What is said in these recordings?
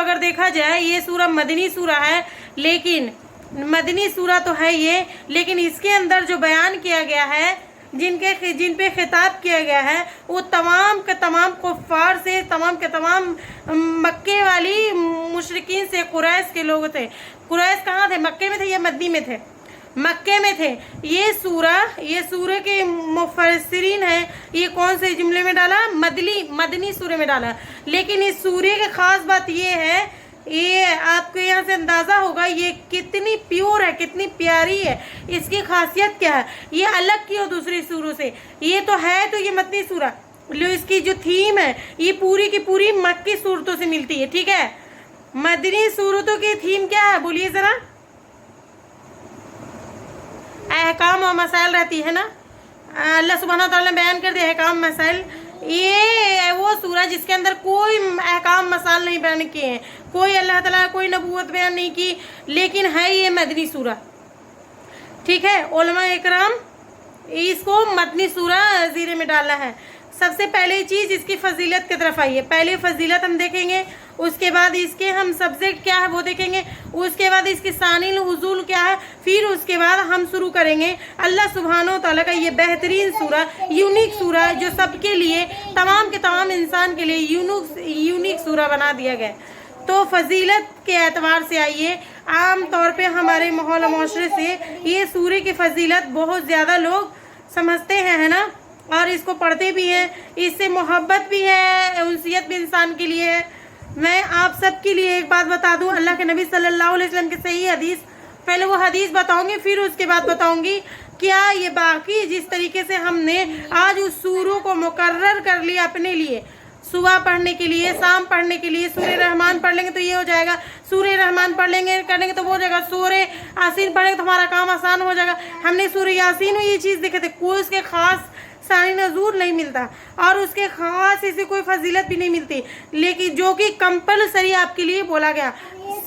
अगर देखा जाए ये सूरा मदनी सूरा है, लेकिन मदनी सूरा तो है ये, लेकिन इसके अंदर जो बयान किया गया है, जिन पे खिताब किया गया है, वो तमाम के तमाम कुफ्फार से, तमाम के तमाम मक्के वाली मुशरिकीन से, कुरैश के लोग थे। कुरैश कहाँ थे? मक्के में थे या मदनी में थे? मक्के में थे। ये सूरे के मुफस्सिरीन हैं, ये कौन से जुमले में डाला? मदनी सूरे में डाला। लेकिन इस सूरे की खास बात ये है, ये आपको यहाँ से अंदाज़ा होगा ये कितनी प्योर है, कितनी प्यारी है। इसकी खासियत क्या है? ये अलग क्यों दूसरी सूरों से? ये तो है तो ये मदनी सूरा, इसकी जो थीम है ये पूरी की पूरी मक्की सूरतों से मिलती है। ठीक है, मदनी सूरतों की थीम क्या है बोलिए ज़रा? अहकाम और मसाइल रहती है ना, अल्लाह सुब्हानहू व तआला ने बयान कर दिया अहकाम मसाइल। ये वो सूरह जिसके अंदर कोई अहकाम मसाइल नहीं बयान किए हैं, कोई अल्लाह ताला कोई नबूवत बयान नहीं की, लेकिन है ये मदनी सूरह। ठीक है, उलमा इकराम इसको मदनी सूरह ज़ीरे में डाला है। सबसे पहले चीज़ इसकी फजीलत की तरफ आइए। पहले फजीलत हम देखेंगे, उसके बाद इसके हम सब्जेक्ट क्या है वो देखेंगे, उसके बाद इसकी सानिल उजूल क्या है, फिर उसके बाद हम शुरू करेंगे अल्लाह सुब्हानहू तआला का ये बेहतरीन सूरा, यूनिक सूरा जो सबके लिए, तमाम के तमाम इंसान के लिए यूनिक सूरा बना दिया गया। तो फजीलत के एतबार से आइए, आम तौर पे हमारे माहौल माशरे से ये सूरे की फजीलत बहुत ज़्यादा लोग समझते हैं, है ना, और इसको पढ़ते भी हैं। इससे मोहब्बत भी है, उनसियत भी इंसान के लिए है। मैं आप सब के लिए एक बात बता दूं, अल्लाह के नबी सल्लल्लाहु अलैहि वसल्लम की सही हदीस, पहले वो हदीस बताऊंगी फिर उसके बाद बताऊंगी क्या ये बाकी जिस तरीके से हमने आज उस सूरों को मुकर्रर कर लिया अपने लिए, सुबह पढ़ने के लिए, शाम पढ़ने के लिए। सूरे रहमान पढ़ लेंगे तो ये हो जाएगा, सूरे रहमान पढ़ लेंगे करेंगे तो वो हो जाएगा, सूरे यासीन पढ़ेंगे तो हमारा काम आसान हो जाएगा। हमने सूरे यासीन में ये चीज़ देखे थे, कोई उसके खास सानी नजूर नहीं मिलता और उसके खास ऐसी कोई फजीलत भी नहीं मिलती, लेकिन जो कि कंपलसरी आपके लिए बोला गया।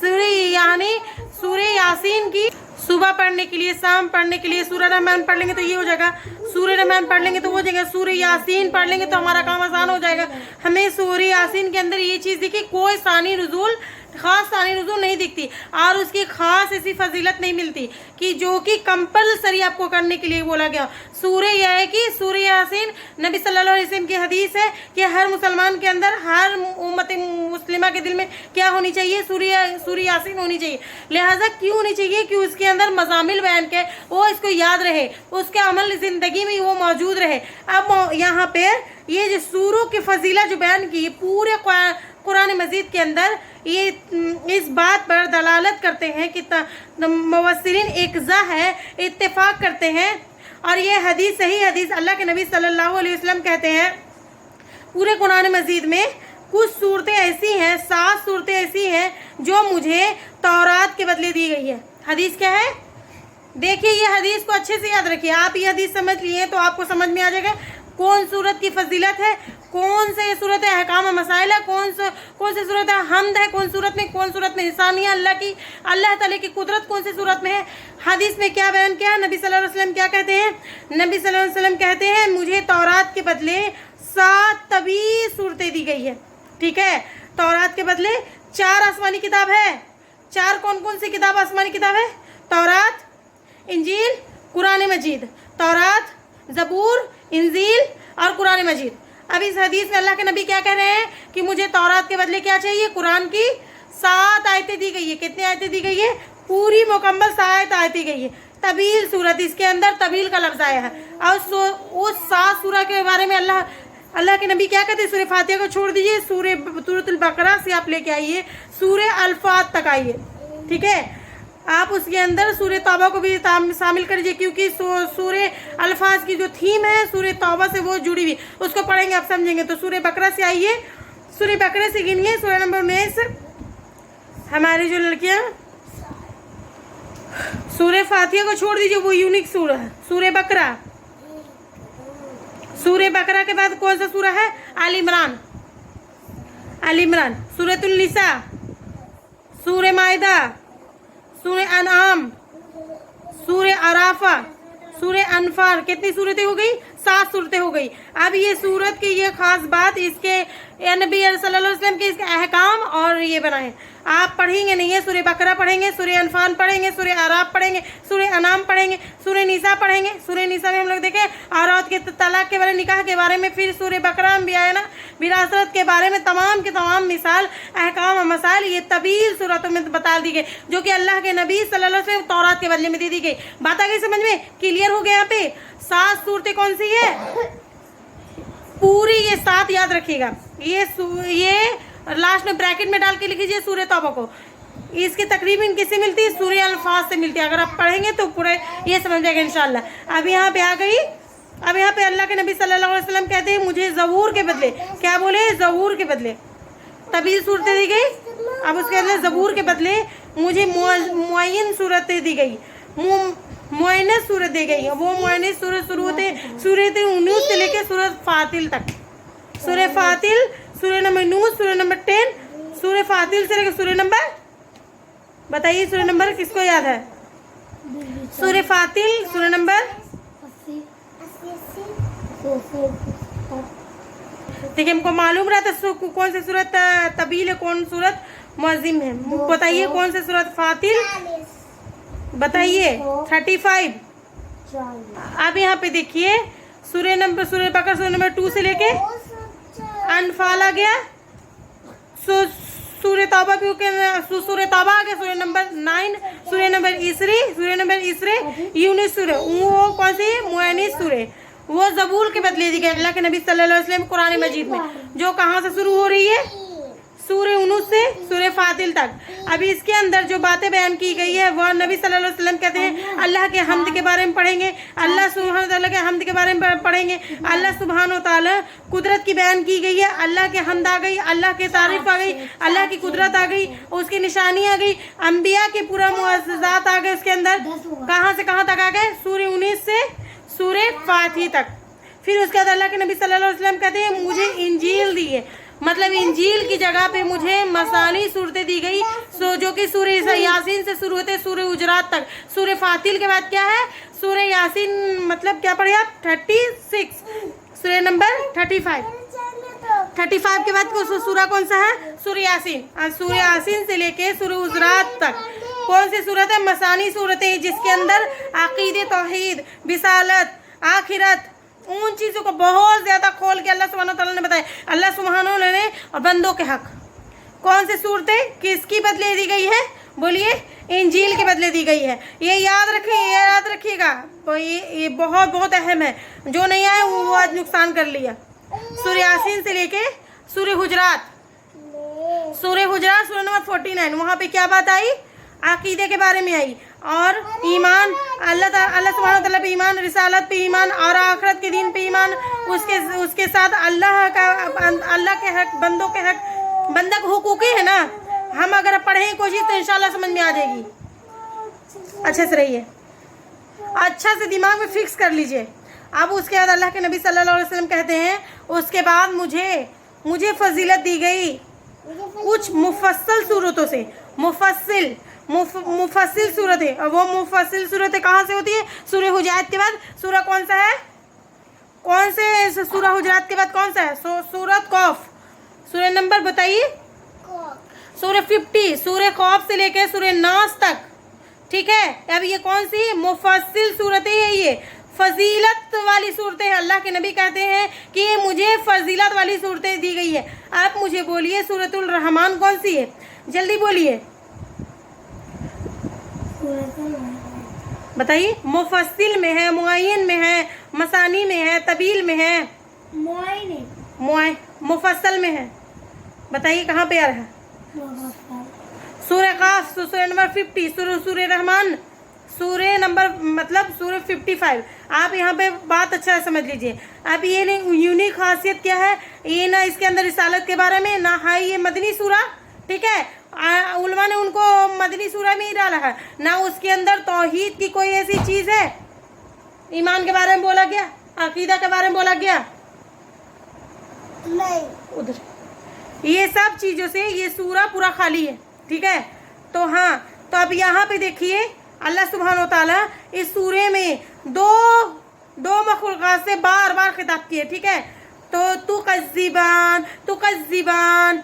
सूरे यानी सूरे यासीन की सुबह पढ़ने के लिए, शाम पढ़ने के लिए, सूरह रहमान पढ़ लेंगे तो ये हो जाएगा, सूरह रहमान पढ़ लेंगे तो वो हो जाएगा, सूरह यासीन पढ़ लेंगे तो हमारा काम आसान हो जाएगा। हमें सूरह यासीन के अंदर ये चीज़ दिखी, कोई सानी नज़ूल, खास सानी नज़ूल नहीं दिखती और उसकी खास ऐसी फजीलत नहीं मिलती कि जो कि कंपलसरी आपको करने के लिए बोला गया। सूरह यह है कि सूरह यासीन नबी सल्लल्लाहु अलैहि वसल्लम की हदीस है कि हर मुसलमान के अंदर, हर उम्मत मुस्लिमा के दिल में क्या होनी चाहिए? सूरह यासीन होनी चाहिए। लिहाजा क्यों होनी चाहिए? कि उसके अंदर मज़ामिल बयान के, वो इसको याद रहे, उसके अमल ज़िंदगी में वो मौजूद रहे। अब यहाँ पे ये जो सूरों की फजीलत जो बयान की पूरे कुरान मजीद के अंदर, ये इस बात पर दलालत करते हैं कि मुफस्सिरीन इक्ज़ा है, इत्तेफाक करते हैं और ये हदीस सही हदीस, अल्लाह के नबी सल्लल्लाहु अलैहि वसल्लम कहते हैं पूरे कुरान मजीद में कुछ सूरतें ऐसी हैं, 7 सूरतें ऐसी हैं जो मुझे तौरात के बदले दी गई है। हदीस क्या है? देखिए, ये हदीस को अच्छे से याद रखिए। आप ये हदीस समझ लिए तो आपको समझ में आ जाएगा कौन सूरत की फजीलत है, कौन से सूरत है अहकाम मसाइल है, कौन से सूरत है हमद है, कौन सूरत में इंसानियत, अल्लाह ताला की कुदरत कौन से सूरत में है। हदीस में क्या बयान किया? नबी सल्लल्लाहु अलैहि वसल्लम क्या कहते हैं? नबी सल्लल्लाहु अलैहि वसल्लम कहते हैं मुझे तौरात के बदले 7 तवील सूरतें दी गई है। ठीक है, तौरात के बदले 4 आसमानी किताब है। 4 कौन कौन सी किताब आसमानी किताब है? तौरात, इंजील, कुरान मजीद। तौरात, ज़बूर, इंजील और कुरान मजीद। अब इस हदीस में अल्लाह के नबी क्या कह रहे हैं कि मुझे तौरात के बदले क्या चाहिए? कुरान की 7 आयतें दी गई है। कितनी आयतें दी गई है? पूरी मुकम्मल 7 आयतें गई है। तवील सूरत, इसके अंदर तवील का लफ्ज़ आया है। और उस 7 सूरह के बारे में अल्लाह के नबी क्या कहते हैं? सूरह फातिहा को छोड़ दीजिए, सूरह बकरा से आप लेके आइए, सूरह अल्फात तक आइए। ठीक है, आप उसके अंदर सूरह तौबा को भी शामिल करिए, क्योंकि सूरह अल्फाज की जो थीम है सूरह तौबा से वो जुड़ी हुई, उसको पढ़ेंगे आप समझेंगे। तो सूरह बकरा से आइए, सूरह बकरा से गिनिए, सूरह नंबर 19। हमारी जो लड़कियां, सूरह फातिहा को छोड़ दीजिए, वो यूनिक सूरह है, सूरह बकरा। सूरह बकरा के बाद कौन सा सूरह है? आल इमरान, सूरतुल निसा, सूरह माइदा, सूरह अनआम, सूरह अराफा, सूरह अनफाल। कितनी सूरतें हो गई? 7 सूरतें हो गई। अब ये सूरत की ये खास बात इसके नबी सल्लल्लाहु अलैहि वसल्लम के इसके अहकाम और ये बनाए। आप पढ़ेंगे नहीं है, सूरह बकरा पढ़ेंगे, सूरह अनफाल पढ़ेंगे, सूरह आराफ पढ़ेंगे, सूरह अनाम पढ़ेंगे, सूरह निसा पढ़ेंगे। सूरह निसा में हम लोग देखें औरत के तलाक के बारे में, निकाह के बारे में, फिर सूरह बकरा में भी आया ना विरासत के बारे में तमाम के तमाम मिसाल अहकाम और मसाइल ये तवील सूरतों में बता दी गई, जो कि अल्लाह के नबी सल्लल्लाहु अलैहि वसल्लम तौरात के बदले में दे दी गई। बात आ गई समझ में? क्लियर हो गया? यहाँ पे 7 सूरतें कौन सी है पूरी, ये 7 याद रखिएगा। ये लास्ट में ब्रैकेट में डाल के लिखिए सूरह तौबा को। इसकी तकरीबन किससे मिलती है? सूरह अल्फाज से मिलती है। अगर आप पढ़ेंगे तो पूरे ये समझ जाएगा इंशाल्लाह। अब यहाँ पे आ गई, अब यहाँ पे अल्लाह के नबी सल्लल्लाहु अलैहि वसल्लम कहते हैं मुझे ज़बूर के बदले, क्या बोले? ज़बूर के बदले तवील सूरतें दी गई। अब उसके बदले ज़बूर के बदले मुझे मुअय्यन सूरतें दी गई, मुअय्यनत सूरत दी गई। वो मुअय्यनत सूरत शुरू होते सूरत यूनुस से लेकर सूरत फातिल तक। सूरह फातिल, सूरह नंबर 9, सूरह नंबर 10, सूरह फातिल से लेकर सूरह नंबर, बताइए सूरह नंबर किसको याद है? सूरह फातिल सूरह नंबर, देखिए हमको मालूम रहा था कौन सी सूरत तबील है, कौन सूरत मुअज़्ज़िम है। बताइए कौन सी सूरत? फातिल, बताइए 35। अब यहाँ पे देखिए सूरह बकरा सूरह नंबर 2 से लेके अनफाल आ गया, सूरह तौबा भी सूरह तौबा आ गया, सूरह नंबर 9, सूरह नंबर इसरे, यूनुस सूरह, वो कौन सी? मुअय्यनत सूरह, वो ज़बूर के बदले दी गई अल्लाह के नबी सल्लल्लाहु अलैहि वसल्लम कुरान मजीद में, जो कहाँ से शुरू हो रही है? सूरह यूनुस से सूरह फातिल तक। अभी इसके अंदर जो बातें बयान की गई है वह नबी सल्लल्लाहु अलैहि वसल्लम कहते हैं अल्लाह के हम्द के बारे में पढ़ेंगे, अल्लाह सुब्हान व तआला के हम्द के बारे में पढ़ेंगे, अल्लाह सुब्हान व तआला कुदरत की बयान की गई है, अल्लाह के हम्द आ गई, अल्लाह के तारीफ आ गई, अल्लाह की कुदरत आ गई, उसकी निशानी आ गई, अम्बिया के पूरा मुअज़्ज़ज़ात आ गए उसके अंदर। कहाँ से कहाँ तक आ गए? सूरह यूनुस से सूरह फातिह तक। फिर उसके बाद अल्लाह के नबी सल्लल्लाहु अलैहि वसल्लम कहते हैं मुझे इंजील दी है, मतलब इंजील की जगह पे मुझे मसानी सूरतें दी गई, जो कि सूरह यासीन से शुरू होते सूरह हुजरात तक। सूरह फातिल के बाद क्या है? सूरह यासीन, मतलब क्या पढ़े आप? 36, सूरह नंबर 35 के बाद सूरह कौन सा है? सूरह यासीन। सूरह यासीन से लेके सूरह हुजरात तक कौन सी सूरत है? मसानी सूरतें, जिसके अंदर अकीदे, तौहीद, बिसालत, आखिरत, उन चीज़ों को बहुत ज़्यादा खोल के अल्लाह सुब्हानो तआला ने बताया। अल्लाह सुब्हानो ने और बंदों के हक कौन से सूरतें किसकी बदले दी गई है? बोलिए, इंजील के बदले दी गई है। ये याद रखिएगा, तो ये बहुत बहुत अहम है। जो नहीं आए वो आज नुकसान कर लिया। सूरह यासीन से लेके सूरह हुजरात सूरह नंबर 49, वहाँ पे क्या बात आई? अकीदे के बारे में आई, और ईमान, अल्लाह सुब्हानहू तआला पे ईमान, रिसालत पे ईमान, और आखिरत के दिन पे ईमान, उसके साथ अल्लाह के हक, बंदों के हक, बंदा का हुकूक है ना। हम अगर पढ़ें कोशिश तो इंशाल्लाह समझ में आ जाएगी। अच्छे से रहिए, अच्छा से दिमाग में फिक्स कर लीजिए। अब उसके बाद अल्लाह के नबी सल्लल्लाहु अलैहि वसल्लम कहते हैं उसके बाद मुझे फजीलत दी गई कुछ मुफस्सल सूरतों से। मुफस्सिल सूरत है, और वो मुफस्सिल सूरतें कहाँ से होती है? सूरह हुजरात के बाद सूरह कौन सा है? कौन से सूरह हुजरात के बाद कौन सा है? सूरत कौफ, सूरह नंबर बताइए? सूरह 50, सूरह कौफ से लेकर सूरह नास तक, ठीक है। अब ये कौन सी मुफस्सिल सूरतें हैं? ये फजीलत वाली सूरतें हैं। अल्लाह के नबी कहते हैं कि मुझे फजीलत वाली सूरतें दी गई है। आप मुझे बोलिए सूरतुल रहमान कौन सी है? जल्दी बोलिए, बताइए। मुफस्सिल में है, मुअय्यन में है, मसानी में है, तबील में है, मुफस्सल में है। बताइए कहाँ पे आ रहा है? सूरह काफ, सूरह नंबर 50, सूरह रहमान, सूरह नंबर मतलब सूरह 55। आप यहाँ पे बात अच्छा समझ लीजिए। अब ये यूनिक खासियत क्या है? ये ना इसके अंदर रिसालत के बारे में ना है, ये मदनी सूरा, ठीक है। उलमा ने उनको मदनी सूरा में ही डाला है, ना उसके अंदर तौहीद की कोई ऐसी चीज़ है। ईमान के बारे में बोला गया, अकीदा के बारे में बोला गया नहीं, उधर ये सब चीज़ों से ये सूरा पूरा खाली है, ठीक है। तो हाँ, तो अब यहाँ पे देखिए अल्लाह सुब्हानो तआला इस सूरे में दो दो मखलूक़ात से बार बार खिताब किए, ठीक है। तो तु कज़्ज़िबान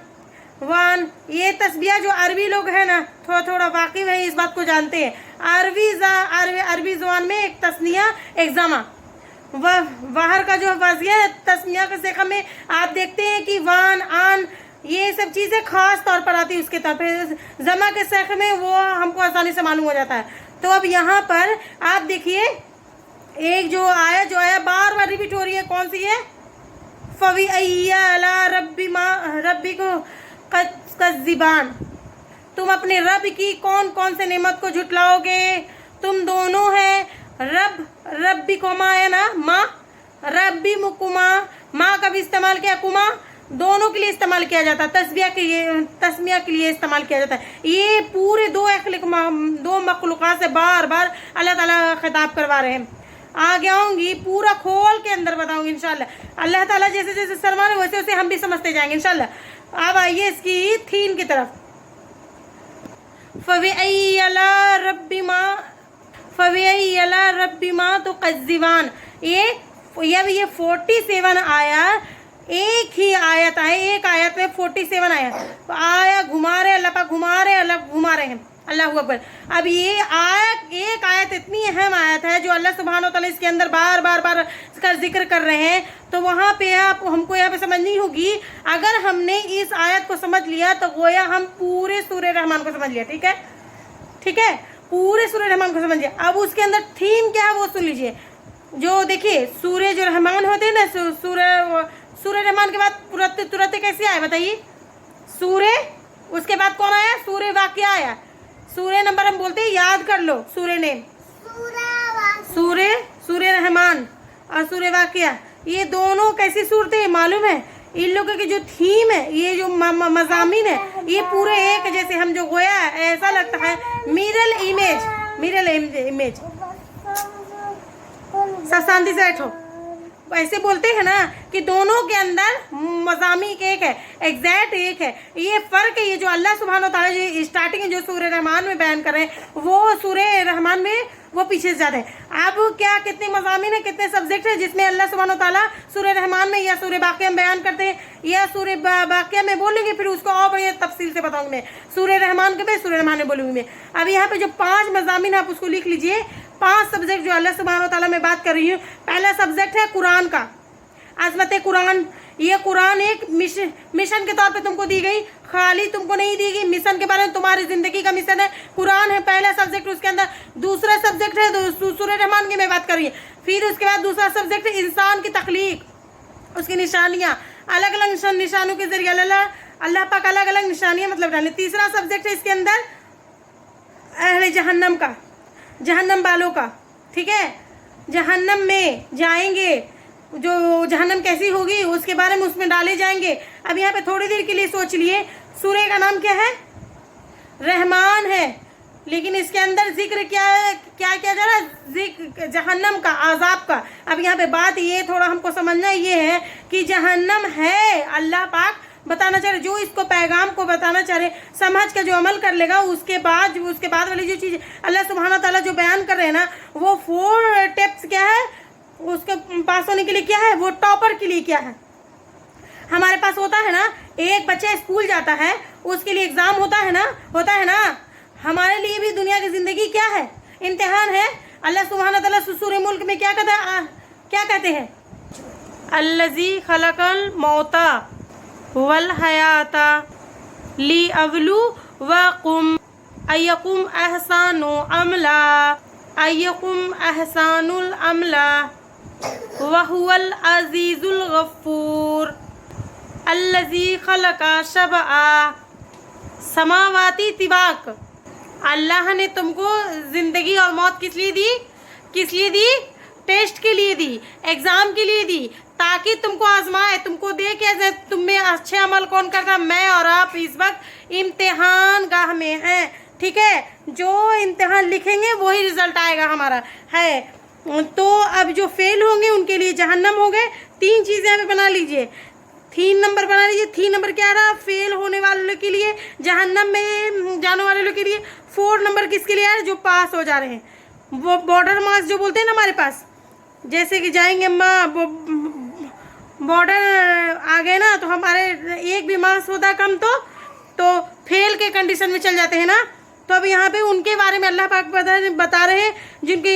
वान, ये तस्बिया जो अरबी लोग हैं ना, थोड़ा थोड़ा वाकिफ है, इस बात को जानते हैं। अरबी ज़ुबान में एक तस्निया एक जमा, बाहर का जो वाजिया है तस्निया के सेखा में आप देखते हैं कि वान आन ये सब चीज़ें खास तौर पर आती है उसके तौर पर, जमा के सेखे में वो हमको आसानी से मालूम हो जाता है। तो अब यहाँ पर आप देखिए एक जो आया बार बार रिपीट हो रही है, कौन सी है? फवी अय्या रब्बी को कज़्ज़िबान, तुम अपने रब की कौन कौन से नेमत को झुटलाओगे? तुम दोनों हैं रब्बी को माँ है ना, माँ रब्बी मुकुमा, माँ का भी इस्तेमाल किया, कुमा दोनों के लिए इस्तेमाल किया जाता है, तस्मिया के लिए इस्तेमाल किया जाता है। ये पूरे दो मखलूक़ात से बार बार अल्लाह ताला खिताब करवा रहे हैं। आगे आऊँगी पूरा खोल के अंदर बताऊँगी इंशाल्लाह। अल्लाह ताला जैसे जैसे फरमाने वैसे वैसे हम भी समझते जाएंगे इंशाल्लाह। अब आइए इसकी थीम की तरफ। फ़बिअय्यला रब्बी माँ तो कज़्ज़िबान, ये 47 आया, एक ही आयत आए, एक आयत में 47 आया घुमा रहे अल्लाह पाक, घुमा रहे हैं, अल्लाह अकबर। अब ये एक आयत इतनी अहम आयत है जो अल्लाह सुब्हानो तआला इसके अंदर बार बार इसका जिक्र कर रहे हैं। तो वहाँ पे हमको यहाँ पे समझनी होगी। अगर हमने इस आयत को समझ लिया तो गोया हम पूरे सूरह रहमान को समझ लिया, ठीक है, पूरे सूरह रहमान को समझ लिया। अब उसके अंदर थीम क्या है वो सुन लीजिए। जो देखिए सूरह जो रहमान होते हैं ना, सूरह रहमान के बाद तुरंत कैसे आया बताइए? सूरह, उसके बाद कौन आया? सूरह वाक़िया आया। सूरह नंबर हम बोलते हैं, याद कर लो सूरह नेम, सूरह रहमान और सूरह वाक़िया, ये दोनों कैसी सूरतें मालूम है? इन लोगों की जो थीम है, ये जो मज़ामीन है, ये पूरे एक जैसे हम जो गोया ऐसा लगता है मिरर इमेज। सब शांति से बैठो। ऐसे बोलते हैं ना कि दोनों के अंदर मज़ामी एक है, एग्जैक्ट एक है। ये फ़र्क है, ये जो अल्लाह सुब्हानो तआला जो स्टार्टिंग जो सूरह रहमान में बयान कर रहे हैं वो सूरह रहमान में वो पीछे से ज़्यादा है। अब क्या कितने मज़ामीन है, कितने सब्जेक्ट है जिसमें अल्लाह सुब्हानो तआला सूरह रहमान में या सूरह वाक़िया में बयान करते हैं, या सूरह वाक़िया में बोलेंगे, फिर उसको और बढ़िया तफसील से बताऊँगी मैं। सूरह रहमान के मैं सूरह रहमान में बोलूँगी मैं। अब यहाँ पे जो 5 मज़ामीन आप उसको लिख लीजिए, 5 सब्जेक्ट जो अल्लाह सुब्हानो तआला मैं बात कर रही हूँ। पहला सब्जेक्ट है कुरान का, अज़मत कुरान। ये कुरान एक मिशन के तौर पे तुमको दी गई, खाली तुमको नहीं दी गई, मिशन के बारे में, तुम्हारी ज़िंदगी का मिशन है। कुरान है पहला सब्जेक्ट उसके अंदर। दूसरा सब्जेक्ट है सूरह रहमान की मैं बात कर रही हूँ। फिर उसके बाद दूसरा सब्जेक्ट है इंसान की तख्लीक, उसकी निशानियाँ, अलग अलग निशानों के जरिए अल्लाह पाक अलग अलग निशानियाँ मतलब डाले। तीसरा सब्जेक्ट है इसके अंदर अहले जहन्नम का, जहन्नम वालों का, ठीक है, जहन्नम में जाएंगे, जो जहन्नम कैसी होगी उसके बारे में उसमें डाले जाएंगे। अब यहाँ पे थोड़ी देर के लिए सोच लिए, सूरह का नाम क्या है? रहमान है, लेकिन इसके अंदर जिक्र क्या जा रहा है? जिक्र जहन्नम का, आज़ाब का। अब यहाँ पे बात ये थोड़ा हमको समझना ये है कि जहन्नम है, अल्लाह पाक बताना चाह रहे, जो इसको पैगाम को बताना चाह रहे, समझ के जो अमल कर लेगा उसके बाद वाली जो चीज़ अल्लाह सुब्हानो तआला जो बयान कर रहे हैं ना, वो 4 टिप्स क्या है उसके पास होने के लिए, क्या है वो टॉपर के लिए क्या है। हमारे पास होता है ना, एक बच्चा स्कूल जाता है उसके लिए एग्ज़ाम होता है ना। हमारे लिए भी दुनिया की ज़िंदगी क्या है? इम्तिहान है। अल्लाह सुब्हानो तआला सूरह मुल्क में क्या कहते हैं? अल्लज़ी खलक़ल मौता वल हयाता लियब्लुवकुम अय्युकुम अहसानुल अमला वहुवल अज़ीज़ुल गफ़ूर अल्लज़ी खलक़ा सबआ समावाती तिबाक। अल्लाह ने तुमको ज़िंदगी और मौत किस लिए दी? टेस्ट के लिए दी, एग्ज़ाम के लिए दी, ताकि तुमको आजमाए, तुमको देखे तुम में अच्छे अमल कौन करता। मैं और आप इस वक्त इम्तिहान गाह में हैं, ठीक है। जो इम्तिहान लिखेंगे वही रिज़ल्ट आएगा हमारा है। तो अब जो फेल होंगे उनके लिए जहन्नम हो गए। 3 चीज़ें यहाँ पे बना लीजिए, 3 नंबर बना लीजिए। 3 नंबर क्या रहा? फेल होने वालों के लिए, जहन्नम में जाने वाले के लिए। 4 नंबर किसके लिए है? जो पास हो जा रहे हैं, वो बॉर्डर मार्क्स जो बोलते हैं ना हमारे पास, जैसे कि जाएंगे अम्मा बॉर्डर आ गए ना, तो हमारे एक भी मार्क्स होता कम तो फेल के कंडीशन में चल जाते हैं ना। तो अब यहाँ पे उनके बारे में अल्लाह पाक बता रहे हैं, जिनके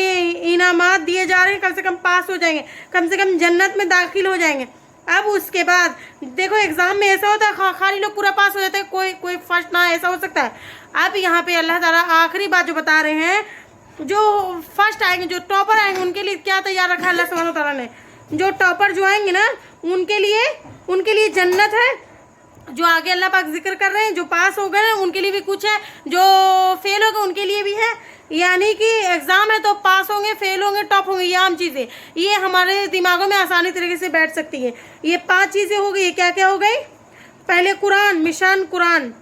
इनामात दिए जा रहे हैं, कम से कम पास हो जाएंगे, कम से कम जन्नत में दाखिल हो जाएंगे। अब उसके बाद देखो एग्जाम में ऐसा होता है खाली लोग पूरा पास हो जाते हैं, कोई फर्स्ट ना, ऐसा हो सकता है। अब यहाँ पे अल्लाह ताला आखिरी बात जो बता रहे हैं, जो फर्स्ट आएंगे, जो टॉपर आएंगे, उनके लिए क्या तैयार रखा है अल्लाह सुब्हानहू तआला ने। जो टॉपर जो आएंगे ना, उनके लिए जन्नत है। जो आगे अल्लाह पाक जिक्र कर रहे हैं, जो पास हो गए उनके लिए भी कुछ है, जो फेल हो गए उनके लिए भी है। यानी कि एग्जाम है तो पास होंगे, फेल होंगे, टॉप होंगे, ये आम चीज़ें, ये हमारे दिमागों में आसानी तरीके से बैठ सकती है। ये 5 चीज़ें हो गई। क्या क्या हो गई? पहले कुरान, मिशन कुरान,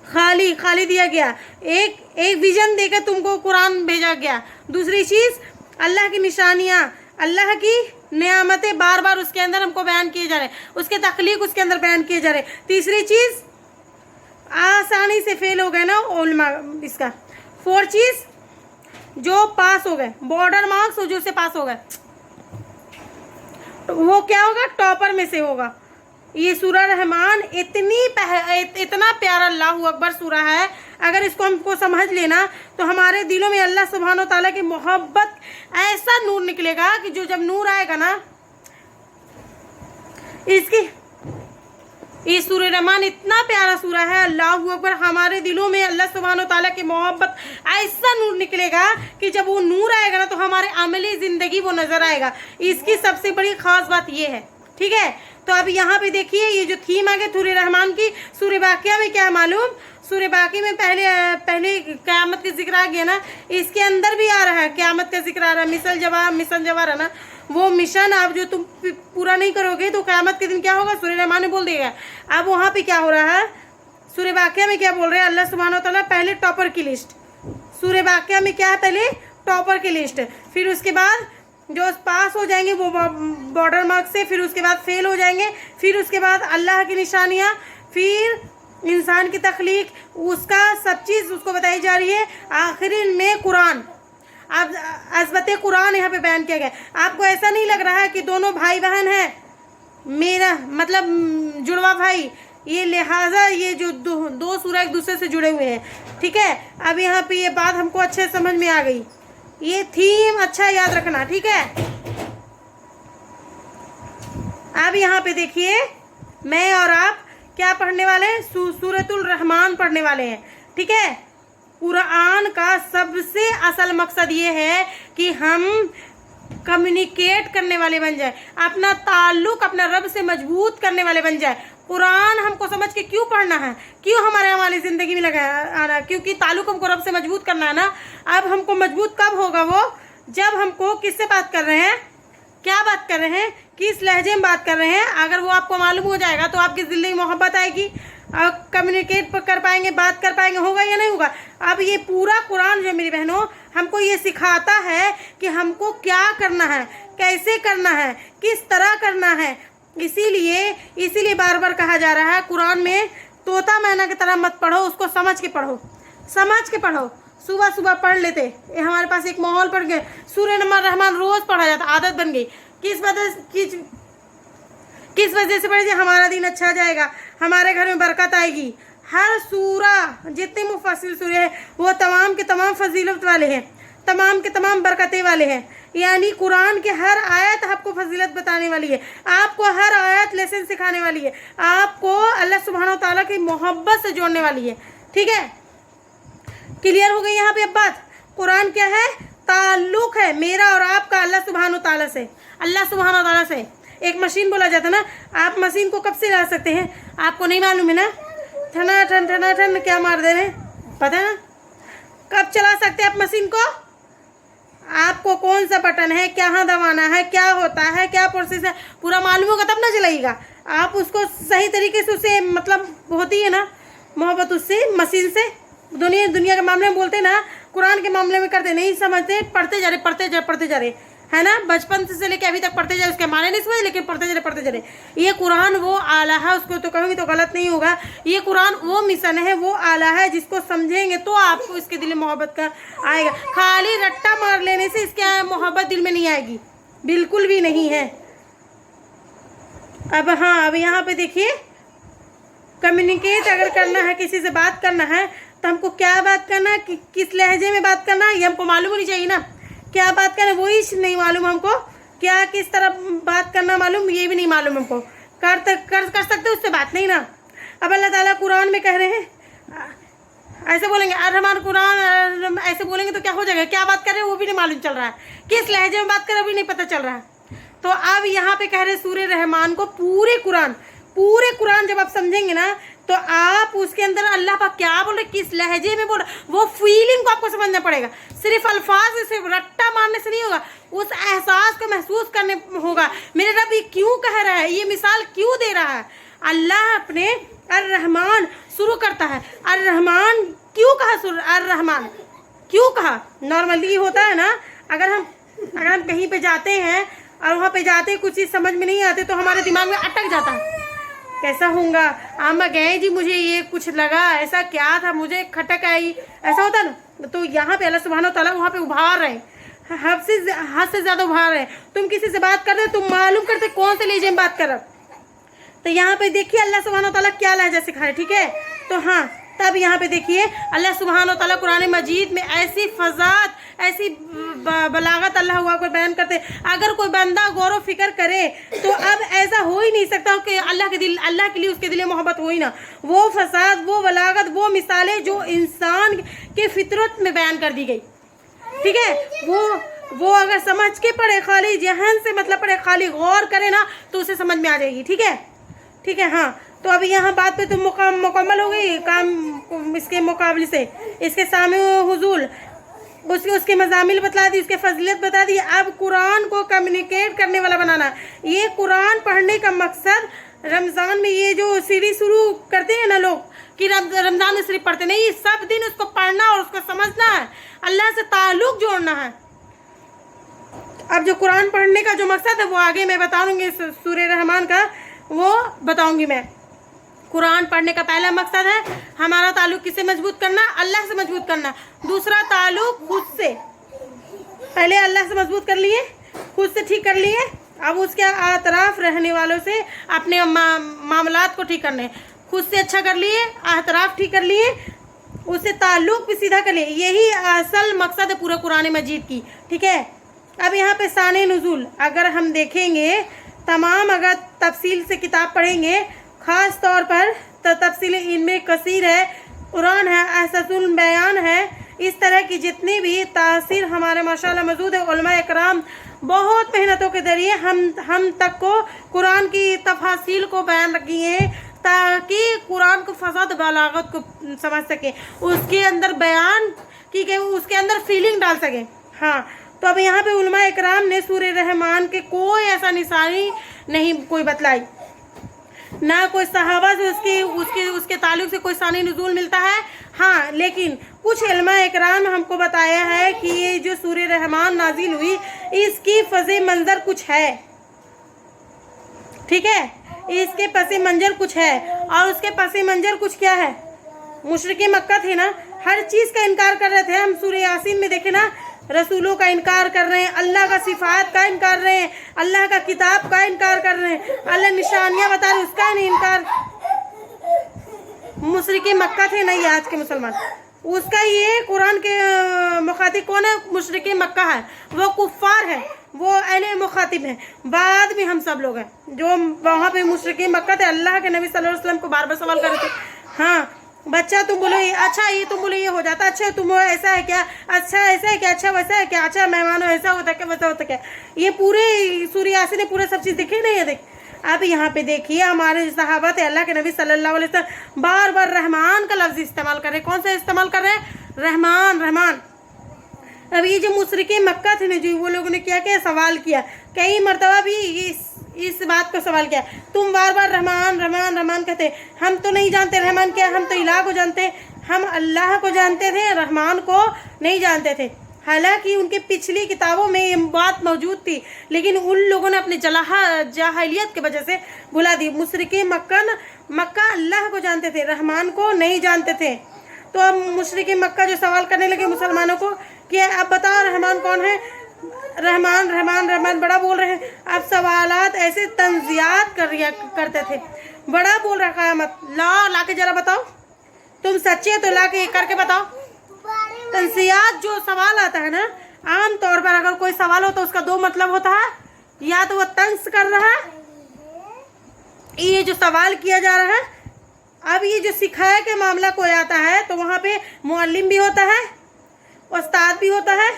खाली दिया गया, एक विजन देकर तुमको कुरान भेजा गया। दूसरी चीज़ अल्लाह की निशानियाँ, अल्लाह की नियामतें बार बार उसके अंदर हमको बयान किए जा रहे हैं, उसके तख्लीक उसके अंदर बयान किए जा रहे हैं। तीसरी चीज़ आसानी से फेल हो गए ना उलमा, इसका 4 चीज़ जो पास हो गए, बॉर्डर मार्क्स जो से पास हो गए, तो वो क्या होगा? टॉपर में से होगा। ये सूरा रहमान इतना प्यारा अल्लाहू अकबर सूरा है। अगर इसको हमको समझ लेना तो हमारे दिलों में अल्लाह सुब्हानहू तआला की मोहब्बत, ऐसा नूर निकलेगा कि जो जब नूर आएगा ना, ये सूरा रहमान इतना प्यारा सूरा है, अल्लाहू अकबर, हमारे दिलों में अल्लाह सुब्हानहू तआला की मोहब्बत, ऐसा नूर निकलेगा कि जब वो नूर आएगा ना तो हमारे अमली ज़िंदगी वो नज़र आएगा। इसकी सबसे बड़ी ख़ास बात ये है, ठीक है। तो अब यहाँ पे देखिए, ये जो थीम आ गई सूरह रहमान की, सूरह बाक़िया में क्या मालूम, सूरह बाक़ी में पहले क़यामत का जिक्र आ गया ना, इसके अंदर भी आ रहा है क़यामत का जिक्र आ रहा है। मिशन जवाब है ना, वो मिशन आप जो तुम पूरा नहीं करोगे तो क़यामत के दिन क्या होगा, सूरह रहमान में बोल देगा। अब वहाँ पे क्या हो रहा है, सूरह बाक़िया में क्या बोल रहे हैं अल्लाह सुब्हानहू तआला? पहले टॉपर की लिस्ट, सूरह बाक़िया में क्या है, पहले टॉपर की लिस्ट, फिर उसके बाद जो पास हो जाएंगे वो बॉर्डर मार्क्स से, फिर उसके बाद फेल हो जाएंगे, फिर उसके बाद अल्लाह की निशानियाँ, फिर इंसान की तख्लीक, उसका सब चीज़ उसको बताई जा रही है। आखिरी में कुरान, अब अज़मत कुरान यहाँ पे बयान किया गया। आपको ऐसा नहीं लग रहा है कि दोनों भाई बहन हैं, मेरा मतलब जुड़वा भाई, ये लिहाजा ये जो दो सूरह एक दूसरे से जुड़े हुए हैं, ठीक है। अब यहाँ पे ये बात हमको अच्छे समझ में आ गई, ये थीम अच्छा याद रखना, ठीक है। अब यहाँ पे देखिए, मैं और आप क्या पढ़ने वाले हैं, सूरतुल रहमान पढ़ने वाले हैं, ठीक है। कुरान का सबसे असल मकसद ये है कि हम कम्युनिकेट करने वाले बन जाए, अपना ताल्लुक अपना रब से मजबूत करने वाले बन जाए। कुरान हमको समझ के क्यों पढ़ना है, क्यों हमारी ज़िंदगी में लगाना, क्योंकि ताल्लुक हमको रब से मजबूत करना है ना। अब हमको मजबूत कब होगा वो, जब हमको किससे बात कर रहे हैं, क्या बात कर रहे हैं, किस लहजे में बात कर रहे हैं, अगर वो आपको मालूम हो जाएगा तो आपकी दिल में मोहब्बत आएगी, कम्युनिकेट कर पाएंगे, बात कर पाएंगे, होगा या नहीं होगा। अब ये पूरा कुरान जो मेरी बहनों हमको ये सिखाता है कि हमको क्या करना है, कैसे करना है, किस तरह करना है। इसीलिए बार बार कहा जा रहा है कुरान में तोता मैना की तरह मत पढ़ो, उसको समझ के पढ़ो, समझ के पढ़ो। सुबह सुबह पढ़ लेते, ये हमारे पास एक माहौल पड़ गया, सूरह रहमान रोज़ पढ़ा जाता, आदत बन गई। किस वजह से पढ़े, हमारा दिन अच्छा जाएगा, हमारे घर में बरकत आएगी। हर सूरा जितने मुफस्सिल सूरे हैं वो तमाम के तमाम फजीलत वाले हैं, तमाम के तमाम बरकतें वाले हैं। यानी कुरान के हर आयत आपको फजीलत बताने वाली है, आपको हर आयत लेसन सिखाने वाली है, आपको अल्लाह सुब्हानहू तआला की मोहब्बत से जोड़ने वाली है, ठीक है। क्लियर हो गई यहाँ पे अब बात। कुरान क्या है, ताल्लुक है मेरा और आपका अल्लाह सुब्हानहू तआला से, अल्लाह सुब्हानहू तआला से। एक मशीन बोला जाता ना, आप मशीन को कब से ला सकते हैं, आपको नहीं मालूम है ना, ठना ठन ठना ठन क्या मार दे रहे हैं, पता है ना, कब चला सकते हैं आप मशीन को, आपको कौन सा बटन है, कहाँ दबाना है, क्या होता है, क्या प्रोसेस है, पूरा मालूम होगा तब ना चलाइएगा। आप उसको सही तरीके से उसे मतलब होती है ना मोहब्बत उससे, मशीन से। दुनिया के मामले में बोलते ना, कुरान के मामले में करते नहीं समझते, पढ़ते जा रहे है ना, बचपन से लेके अभी तक पढ़ते जाए, उसके माने नहीं समझ लेकिन पढ़ते चले। ये कुरान वो आला है, उसको तो कहूँगी तो गलत नहीं होगा, ये कुरान वो मिशन है, वो आला है जिसको समझेंगे तो आपको इसके दिल में मोहब्बत का आएगा। खाली रट्टा मार लेने से इसके मोहब्बत दिल में नहीं आएगी, बिल्कुल भी नहीं है। अब हाँ, अब यहाँ पे देखिए, कम्युनिकेट अगर करना है, किसी से बात करना है तो हमको क्या बात करना है, किस लहजे में बात करना है, ये हमको मालूम होनी चाहिए ना। क्या बात करना है वही नहीं मालूम हमको, क्या किस तरह बात करना मालूम, ये भी नहीं मालूम हमको। कर सकते उससे बात नहीं ना। अब अल्लाह ताला कुरान में कह रहे हैं, ऐसे बोलेंगे अर्रहमान कुरान, ऐसे बोलेंगे तो क्या हो जाएगा, क्या बात कर रहे हैं वो भी नहीं मालूम चल रहा है, किस लहजे में बात कर रहे हैं भी नहीं पता चल रहा है। तो अब यहाँ पे कह रहे सूरह रहमान को पूरे कुरान जब आप समझेंगे ना तो आप उसके अंदर अल्लाह पाक क्या बोल रहे, किस लहजे में बोल रहे, वो फीलिंग को आपको समझना पड़ेगा। सिर्फ अल्फाज से, सिर्फ रट्टा मारने से नहीं होगा, उस एहसास को महसूस करने होगा। मेरे रब ये क्यों कह रहा है, ये मिसाल क्यों दे रहा है। अल्लाह अपने अर्रहमान शुरू करता है, अर्रहमान क्यों कहा, अर्रहमान क्यों कहा। नॉर्मली होता है ना, अगर हम कहीं पे जाते हैं और वहाँ पे जाते कुछ चीज़ समझ में नहीं आते तो हमारे दिमाग में अटक जाता है, कैसा होगा, हम गए जी मुझे ये कुछ लगा, ऐसा क्या था, मुझे खटक आई, ऐसा होता ना। तो यहाँ पे अल्लाह सुब्हानो तआला वहाँ पे उभार रहे हैं, हद से ज़्यादा उभार रहे हैं। तुम किसी से बात कर रहे हो, तुम मालूम करते कौन से लहजे में बात कर रहे हो। तो यहाँ पे देखिए अल्लाह सुब्हानो तआला क्या लहजा सिखा रहे, ठीक है। तो हाँ, तब यहाँ पे देखिए अल्लाह सुब्हानो तआला कुरान मजीद में ऐसी फजात, ऐसी बलागत अल्लाह हुआ को बयान करते। अगर कोई बंदा गौर व फिक्र करे तो अब ऐसा हो ही नहीं सकता कि अल्लाह के लिए उसके दिल में मोहब्बत हो ही ना। वो फसाद, वो बलागत, वो मिसालें जो इंसान के फितरत में बयान कर दी गई, ठीक है, वो अगर समझ के पढ़े, खाली जहन से मतलब पढ़े, खाली गौर करे ना तो उसे समझ में आ जाएगी, ठीक है। हाँ, तो अभी यहाँ बात पे तो मुकम्मल हो गई काम इसके मुकाबले से। इसके सामे हुजूल, उसके मज़ामिल बता दी, उसके फजीलत बता दी। अब कुरान को कम्युनिकेट करने वाला बनाना। ये कुरान पढ़ने का मकसद रमज़ान में ये जो सीरीज शुरू करते हैं ना लोग कि रमज़ान में सिर्फ पढ़ते नहीं, सब दिन उसको पढ़ना और उसको समझना है, अल्लाह से ताल्लुक़ जोड़ना है। अब जो कुरान पढ़ने का जो मकसद है वो आगे मैं बताऊँगी, सूरह रहमान का वो बताऊँगी मैं। कुरान पढ़ने का पहला मकसद है हमारा ताल्लुक़ किससे मजबूत करना, अल्लाह से मजबूत करना। दूसरा ताल्लुक़ खुद से, पहले अल्लाह से मजबूत कर लिए, खुद से ठीक कर लिए, अब उसके आतराफ रहने वालों से अपने मामलात को ठीक करने। खुद से अच्छा कर लिए, आतराफ ठीक कर लिए, उससे ताल्लुक़ भी सीधा कर लिए। यही असल मकसद है पूरा कुरान मजीद की, ठीक है। अब यहाँ पे शान नुज़ूल अगर हम देखेंगे, तमाम अगर तफसील से किताब पढ़ेंगे, ख़ास तौर पर तफसील इनमें कसीर है, कुरान है, अहससुल बयान है, इस तरह की जितनी भी तासीर हमारे माशाल्लाह मौजूद है। उलमा इकराम बहुत मेहनतों के ज़रिए हम तक को कुरान की तफासील को बयान किए हैं ताकि कुरान को फसाद बलागत को समझ सके, उसके अंदर बयान की गई, उसके अंदर फीलिंग डाल सके। हाँ, तो अब यहाँ पे उलमा इकराम ने सूरह रहमान के कोई ऐसा निशानी नहीं कोई बतलाई, ना कोई सहाबा से उसके ताल्लुक़ से कोई शान नुज़ूल मिलता है। हाँ, लेकिन कुछ उलमा इकराम हमको बताया है कि ये जो सूरह रहमान नाजिल हुई इसकी फज़े मंज़र कुछ है, ठीक है, इसके पसे मंजर कुछ है। और उसके पसे मंजर कुछ क्या है, मुशरिके मक्का थे ना, हर चीज़ का इनकार कर रहे थे। हम सूरह यासीन में देखे ना, रसूलों का इनकार कर रहे हैं, अल्लाह का सिफात का इनकार कर रहे हैं, अल्लाह का किताब का इनकार कर रहे हैं, अल्लाह निशानियाँ बता रहे उसका नहीं इनकार। मुशरिके मक्का थे ना ये आज के मुसलमान, उसका ये कुरान के मुखातिब कौन है, मुशरिके मक्का है, वो कुफ़ार है, वो अहले मुखातिब हैं। बाद में हम सब लोग हैं जो वहाँ पे मुशरिके मक्का थे, अल्लाह के नबी सल्लल्लाहु अलैहि वसल्लम को बार बार सवाल कर रहे थे, हाँ बच्चा तुम बोलो ये अच्छा, ये तुम बोलो ये हो जाता, अच्छा तुम ऐसा है क्या, अच्छा ऐसा है क्या, अच्छा वैसा है क्या, अच्छा मेहमानों ऐसा होता क्या, वैसा होता क्या। ये पूरे सूरह यासीन ने पूरे सब चीज़ दिखे नहीं है। देख अब यहाँ पे देखिए हमारे सहाबा थे, अल्लाह के नबी सल्लल्लाहु अलैहि वसल्लम बार बार रहमान का लफ्ज़ इस्तेमाल कर रहे हैं। कौन सा इस्तेमाल कर रहे हैं, रहमान रहमान। अब ये जो मुशरिके मक्का थे ना, जो वो लोगों ने क्या क्या सवाल किया, कई मरतबा भी इस बात को सवाल किया, तुम बार बार रहमान रहमान रहमान कहते, हम तो नहीं जानते रहमान क्या, हम तो इलाह को जानते, हम अल्लाह को जानते थे, रहमान को नहीं जानते थे। हालांकि उनके पिछली किताबों में ये बात मौजूद थी, लेकिन उन लोगों ने अपने जाहिलियत की वजह से भुला दी। मुशरिकीन मक्का अल्लाह को जानते थे, रहमान को नहीं जानते थे। तो अब मुशरिकीन मक्का जो सवाल करने लगे मुसलमानों को कि अब बताओ रहमान कौन है, रहमान रहमान रहमान बड़ा बोल रहे हैं। अब सवालात ऐसे तंजियात करते थे, बड़ा बोल रहा क़यामत ला के जरा बताओ, तुम सच्चे तो ला के करके बताओ। तंजियात जो सवाल आता है ना, आम तौर पर अगर कोई सवाल हो तो उसका दो मतलब होता है, या तो वो तंज कर रहा है, ये जो सवाल किया जा रहा है। अब ये जो सिखाया के मामला कोई आता है तो वहाँ पे मुअल्लिम भी होता है, उस्ताद भी होता है,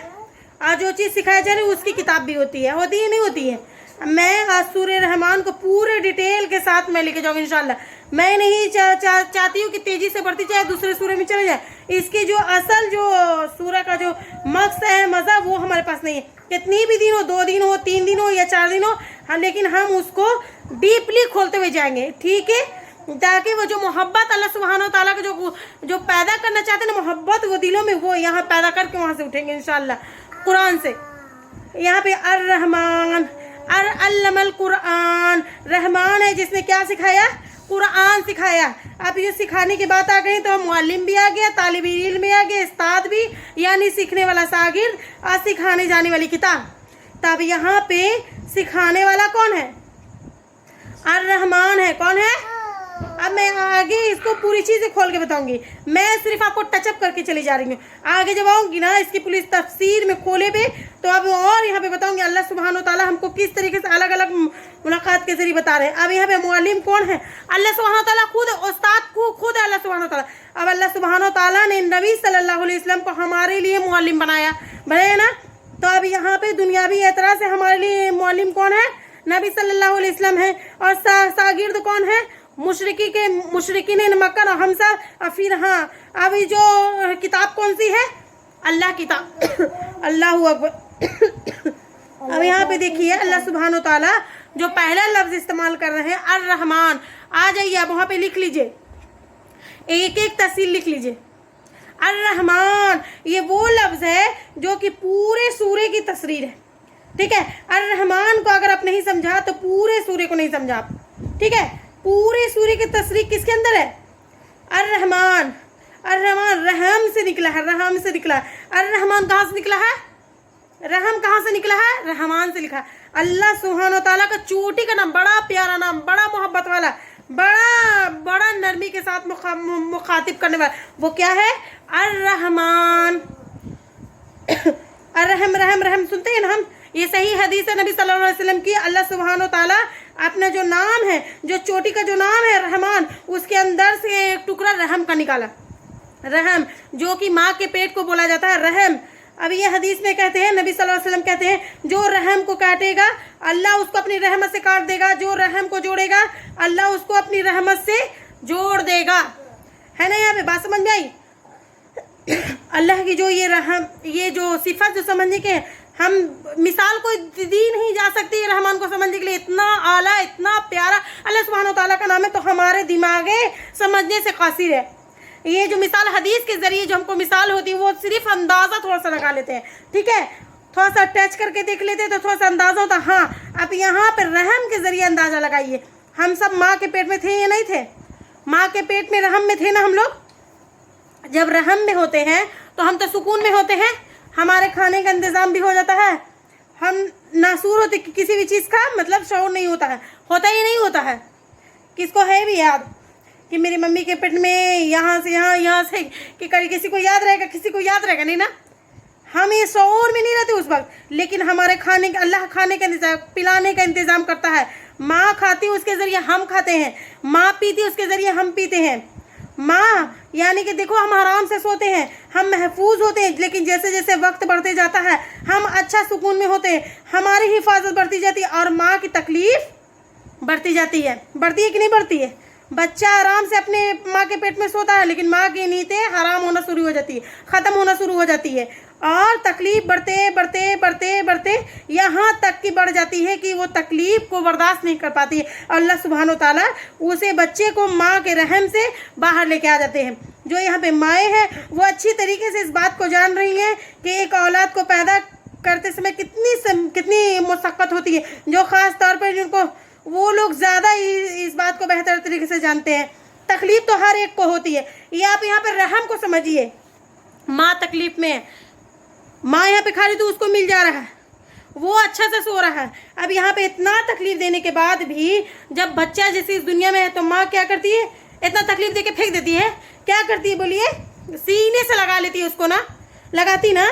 और जो चीज़ सिखाई जा रही है उसकी किताब भी होती है नहीं होती है। मैं आज सूरह रहमान को पूरे डिटेल के साथ मैं लेके जाऊँगी इंशाल्लाह। मैं नहीं चाहती हूँ कि तेज़ी से बढ़ती जाए, दूसरे सूरह में चले जाए। इसकी जो असल जो सूरह का जो मकसद है, मज़ा, वो हमारे पास नहीं है। कितनी भी दिन हो, 2 दिन हो, 3 दिन हो या 4 दिन हो, हाँ, लेकिन हम उसको डीपली खोलते हुए जाएंगे, ठीक है, ताकि वो जो मोहब्बत अल्लाह सुब्हानो तआला का जो पैदा करना चाहते हैं ना, मोहब्बत वो दिलों में, वो यहाँ पैदा करके वहाँ से उठेंगे इंशाल्लाह कुरान से। यहाँ पे अर्रहमान अल्लमल कुरान, रहमान है जिसने क्या सिखाया, कुरान सिखाया। अब ये सिखाने की बात आ गई तो मुअल्लिम भी आ गया, तालिब इल्म भी आ गया, उस्ताद भी, यानी सीखने वाला शागिर्द और सिखाने जाने वाली किताब। तब यहाँ पे सिखाने वाला कौन है, अर्रहमान है। कौन है? अब मैं आगे इसको पूरी चीज़ें खोल के बताऊंगी, मैं सिर्फ आपको टचअप करके चली जा रही हूँ। आगे जब आऊँगी ना इसकी पुलिस तफसीर में खोले पे, तो अब और यहाँ पे बताऊंगी अल्लाह सुब्हानो तआला हमको किस तरीके से अलग अलग मुलाकात के जरिए बता रहे हैं। अब यहाँ पे मुअल्लिम कौन है, अल्लाह सुब्हानो तआला खुद, उस्ताद खुद है अल्लाह सुब्हानो तआला। अब अल्लाह सुब्हानो तआला ने नबी सल्लल्लाहु अलैहि वसल्लम को हमारे लिए मुअल्लिम बनाया ना। तो अब यहाँ पे दुनियावी एतराज़ से हमारे लिए मुअल्लिम कौन है, नबी सल्लल्लाहु अलैहि वसल्लम है। और शागिर्द कौन है, मुशरिकीन मक्का और हमसा। और फिर हाँ, अब जो किताब कौन सी है, अल्लाह किताब अल्लाहु अकबर। अब यहाँ पे देखिए अल्लाह सुब्हानो तआला जो पहला लफ्ज़ इस्तेमाल कर रहे हैं अर्रहमान, आ जाइए आप वहाँ पे लिख लीजिए, एक एक तफसील लिख लीजिए। अर्रहमान ये वो लफ्ज़ है जो कि पूरे सूरे की तस्रीर है, ठीक है। अर्रहमान को अगर आप नहीं समझा तो पूरे सूरे को नहीं समझा आप, ठीक है। पूरे सूर्य की तस्रीर किसके अंदर है, अर्रहमान। अर्रहमान रहम से निकला है, रहम से निकला है। अर्रहमान कहाँ से निकला है, रहम कहाँ से निकला है, रहमान से लिखा है। अल्लाह सुब्हानो तआला का चोटी का नाम, बड़ा प्यारा नाम, बड़ा मोहब्बत वाला, बड़ा नरमी के साथ मुखातिब करने वाला, वो क्या है, अर्रहमान। अर्रहम रहम रहम सुनते हैं ना हम, ये सही हदीस है नबी सल्लल्लाहु अलैहि वसल्लम की। अल्लाह सुब्हानो तआला अपना जो नाम है, जो चोटी का जो नाम है रहमान, उसके अंदर से एक टुकड़ा रहम का निकाला। रहम जो कि माँ के पेट को बोला जाता है रहम। अब ये हदीस में कहते हैं, नबी सल्लल्लाहु अलैहि वसल्लम कहते हैं, जो रहम को काटेगा अल्लाह उसको अपनी रहमत से काट देगा, जो रहम को जोड़ेगा अल्लाह उसको अपनी रहमत से जोड़ देगा। है ना, यहाँ पे बात समझ में आई? अल्लाह की जो ये रहम, ये जो सिफत जो समझने के, हम मिसाल कोई दी नहीं जा सकती है रहमान को समझने के लिए। इतना आला, इतना प्यारा अल्लाह सुब्हानो तआला का नाम है, तो हमारे दिमागे समझने से कासिर है। ये जो मिसाल हदीस के ज़रिए जो हमको मिसाल होती है, वो सिर्फ अंदाज़ा थोड़ा सा लगा लेते हैं, ठीक है, थोड़ा सा टच करके देख लेते हैं तो थोड़ा सा अंदाज़ा होता। हाँ, अब यहाँ पर रहम के ज़रिए अंदाज़ा लगाइए। हम सब माँ के पेट में थे या नहीं थे, माँ के पेट में रहम में थे ना हम लोग। जब रहम में होते हैं तो हम तो सुकून में होते हैं, हमारे खाने का इंतज़ाम भी हो जाता है, हम नासूर होते, किसी भी चीज़ का मतलब शऊर नहीं होता है, होता ही नहीं होता है। किसको है भी याद कि मेरी मम्मी के पेट में यहाँ से यहाँ से कि कभी किसी को याद रहेगा, किसी को याद रहेगा नहीं ना। हम ये शऊर में नहीं रहते उस वक्त, लेकिन हमारे खाने का, अल्लाह खाने का इंतज़ाम, पिलाने का इंतज़ाम करता है। माँ खाती उसके ज़रिए हम खाते हैं, माँ पीती उसके ज़रिए हम पीते हैं। माँ यानी कि देखो, हम आराम से सोते हैं, हम महफूज होते हैं, लेकिन जैसे जैसे वक्त बढ़ते जाता है हम अच्छा सुकून में होते हैं, हमारी हिफाजत बढ़ती जाती है और माँ की तकलीफ़ बढ़ती जाती है। बढ़ती है कि नहीं बढ़ती है? बच्चा आराम से अपने माँ के पेट में सोता है, लेकिन माँ की नींदें हराम होना शुरू हो जाती है, ख़त्म होना शुरू हो जाती है, और तकलीफ़ बढ़ते बढ़ते बढ़ते बढ़ते यहाँ तक की बढ़ जाती है कि वो तकलीफ़ को बर्दाश्त नहीं कर पाती है। अल्लाह सुब्हानो तआला उसे बच्चे को माँ के रहम से बाहर लेके आ जाते हैं। जो यहाँ पे माएँ हैं वो अच्छी तरीके से इस बात को जान रही हैं कि एक औलाद को पैदा करते समय कितनी मशक्क़त होती है, जो ख़ास तौर पर जिनको वो लोग ज़्यादा इस बात को बेहतर तरीके से जानते हैं। तकलीफ़ तो हर एक को होती है। ये आप यहाँ पर रहम को समझिए। माँ तकलीफ़ में है, माँ यहाँ पे खा रही तो उसको मिल जा रहा है, वो अच्छा से सो रहा है। अब यहाँ पे इतना तकलीफ़ देने के बाद भी जब बच्चा जैसे इस दुनिया में है तो माँ क्या करती है, इतना तकलीफ़ दे के फेंक देती है। क्या करती है बोलिए, सीने से लगा लेती है उसको ना, लगाती ना,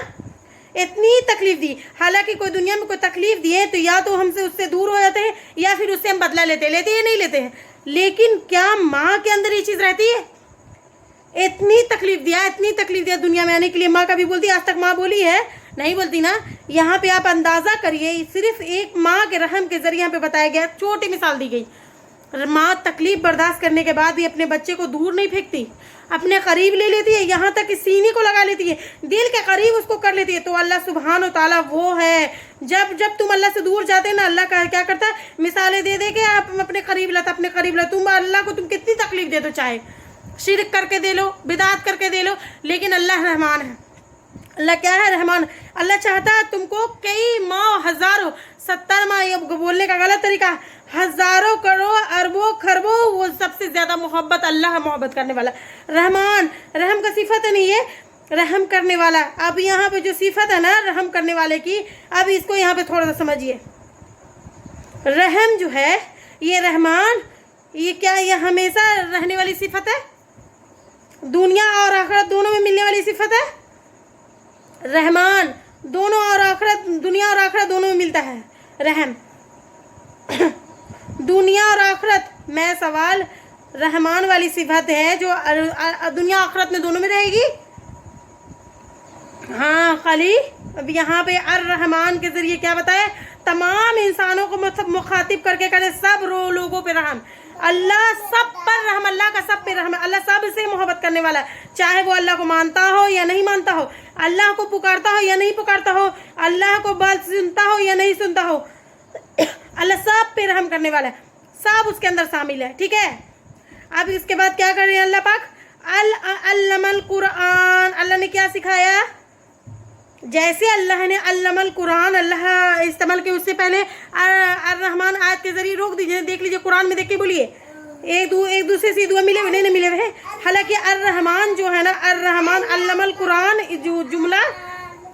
इतनी तकलीफ़ दी। हालांकि कोई दुनिया में कोई तकलीफ़ दिए तो या तो हमसे उससे दूर हो जाते हैं या फिर उससे हम बदला लेते हैं नहीं लेते हैं। लेकिन क्या माँ के अंदर ये चीज़ रहती है? इतनी तकलीफ़ दिया दुनिया में आने के लिए। माँ कभी बोलती आज तक माँ बोली है? नहीं बोलती ना। यहाँ पे आप अंदाज़ा करिए, सिर्फ एक माँ के रहम के ज़रिए यहाँ पे बताया गया, छोटी मिसाल दी गई। माँ तकलीफ़ बर्दाश्त करने के बाद भी अपने बच्चे को दूर नहीं फेंकती, अपने करीब ले लेती है, यहाँ तक कि सीने को लगा लेती है, दिल के करीब उसको कर लेती है। तो अल्लाह सुब्हान व तआला वो है, जब तुम अल्लाह से दूर जाते हैं ना, अल्लाह का क्या करता है, मिसालें दे दे के आप अपने करीब लाता, अपने करीब ला। तुम अल्लाह को तुम कितनी तकलीफ़ दे दो, चाहे शिरक करके दे लो, बिदात करके दे लो, लेकिन अल्लाह रहमान है। अल्लाह क्या है? रहमान। अल्लाह चाहता है तुमको कई माँ, हज़ारों, 70 माँ, ये बोलने का गलत तरीका, हज़ारों करोड़ अरबों खरबों, वो सबसे ज़्यादा मोहब्बत अल्लाह, मोहब्बत करने वाला रहमान। रहम का सिफत नहीं है, रहम करने वाला। अब यहाँ पे जो सिफत है ना रहम करने वाले की, अब इसको यहाँ पे थोड़ा सा समझिए। रहम जो है, ये रहमान, ये क्या, ये हमेशा रहने वाली सिफत है, दुनिया और आखिरत दोनों में मिलने वाली सिफत है। रहमान दोनों और आखिरत, दुनिया और आखिरत दोनों में मिलता है रहम। दुनिया और आखिरत में सवाल, रहमान वाली सिफत है जो दुनिया आखिरत में दोनों में रहेगी। हाँ खाली अब यहाँ पे अर्रहमान के ज़रिए क्या बताया, तमाम इंसानों को मुखातिब करके करे, सब लोगों पे रहम। अल्लाह सब पर रहम, अल्लाह का सब पे रहम। अल्लाह सब से मोहब्बत करने वाला है, चाहे वो अल्लाह को मानता हो या नहीं मानता हो, अल्लाह को पुकारता हो या नहीं पुकारता हो, अल्लाह को बात सुनता हो या नहीं सुनता हो, अल्लाह सब पे रहम करने वाला है, सब उसके अंदर शामिल है। ठीक है। अब इसके बाद क्या कर रहे हैं अल्लाह पाक, अल्लमल कुरान, अल्लाह ने क्या सिखाया, जैसे अल्लाह ने अल्लमल कुरान, अल्लाह इस्तेमाल के उससे पहले अर्रहमान आयत के जरिए रोक दीजिए। देख लीजिए कुरान में, देख के बोलिए, एक दूसरे से दुआ मिले हुए नहीं मिले हुए हैं। हालांकि अर्रहमान जो है ना, अर्रहमान अल्लमल कुरान, जो जुमला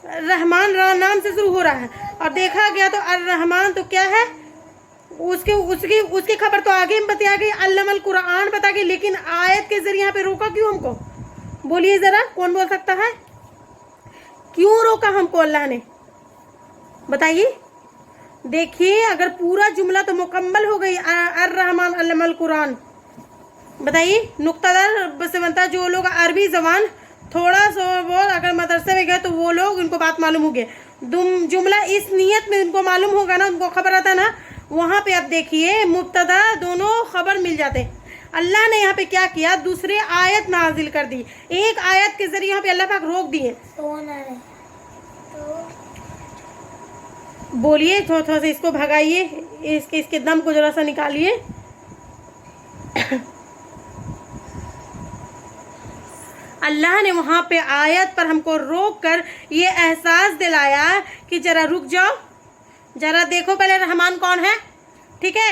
रहमान नाम से शुरू हो रहा है और देखा गया तो अर्रहमान तो क्या है, उसकी खबर तो आगे हम बता गई, अल्लमल कुरान बता गई, लेकिन आयत के जरिए यहाँ पे रोका क्यों हमको? बोलिए ज़रा, कौन बोल सकता है क्यों रोका हमको अल्लाह ने? बताइए। देखिए अगर पूरा जुमला तो मुकम्मल हो गई, अर्रहमान अल्लमल कुरान, बताइए नुक्तादार से बनता। जो लोग अरबी ज़बान थोड़ा सा वो अगर मदरसे में गए तो वो लोग, उनको बात मालूम होगी, जुमला इस नियत में उनको मालूम होगा ना, उनको खबर आता ना, वहाँ पे आप देखिए मुब्तदा दोनों खबर मिल जाते। अल्लाह ने यहाँ पे क्या किया, दूसरे आयत नाजिल कर दी, एक आयत के जरिए यहाँ पे अल्लाह पाक रोक दिए। बोलिए, थोड़ा सा इसको भगाइए, इसके दम को जरा सा निकालिए। अल्लाह ने वहाँ पे आयत पर हमको रोक कर ये एहसास दिलाया कि जरा रुक जाओ, जरा देखो पहले रहमान कौन है। ठीक है,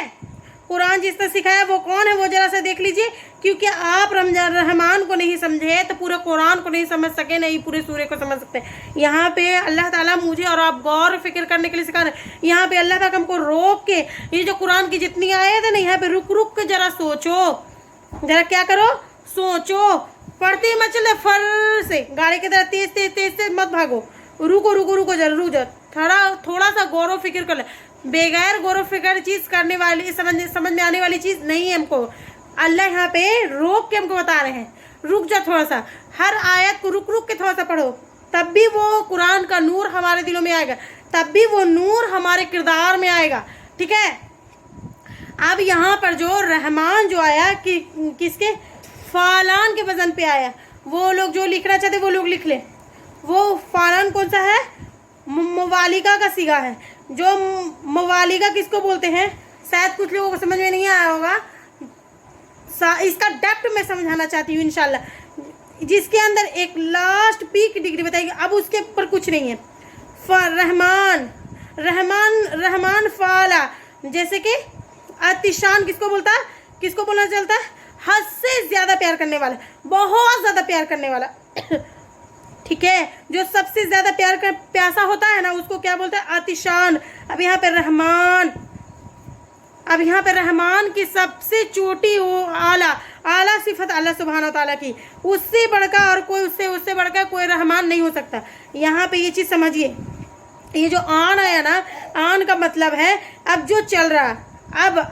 कुरान जिसने सिखाया वो कौन है वो जरा सा देख लीजिए, क्योंकि आप रहमान को नहीं समझे तो पूरे कुरान को नहीं समझ सके, नहीं पूरे सूरे को समझ सकते। यहाँ पे अल्लाह ताला मुझे और आप गौर फिक्र करने के लिए सिखा रहे हैं। यहाँ पे अल्लाह पाक हमको रोक के, ये जो कुरान की जितनी आयत है ना, यहाँ पे रुक रुक के जरा सोचो, जरा क्या करो, सोचो, पढ़ते मत चले फर से, गाड़ी की तरह तेज से मत भागो, रुको जरा, रुक जाओ, थोड़ा सा गौर फिक्र कर ले। बेगैर गौर फिक्र चीज़ करने वाली, समझ में आने वाली चीज़ नहीं है हमको। अल्लाह यहाँ पे रोक के हमको बता रहे हैं, रुक जा थोड़ा सा, हर आयत को रुक के थोड़ा सा पढ़ो, तब भी वो कुरान का नूर हमारे दिलों में आएगा, तब भी वो नूर हमारे किरदार में आएगा। ठीक है। अब यहाँ पर जो रहमान जो आया कि किसके, फालान के वजन पे आया, वो लोग जो लिखना चाहते वो लोग लिख ले। वो फालान कौन सा है, मुबालिगा का सिगा है। जो मुबालिगा किसको बोलते हैं, शायद कुछ लोगों को समझ में नहीं आया होगा, इसका डेप्थ में समझाना चाहती हूँ इंशाल्लाह। जिसके अंदर एक लास्ट पीक डिग्री बताएगी, अब उसके ऊपर कुछ नहीं है। रहमान रहमान रहमान फाला, जैसे कि अतिशान किसको बोलता है, किसको बोलना चलता है, हद से ज्यादा प्यार करने वाला, बहुत ज्यादा प्यार करने वाला। ठीक है, जो सबसे ज्यादा प्यार कर प्यासा होता है ना उसको क्या बोलते हैं, अतिशान। अब यहाँ पे रहमान, अब यहाँ पे रहमान की सबसे छोटी वो आला आला सिफत अल्लाह सुब्हान व तआला की, उससे बढ़कर और कोई उससे बढ़कर कोई रहमान नहीं हो सकता। यहाँ पे ये चीज़ समझिए, ये जो आन आया ना, आन का मतलब है अब जो चल रहा,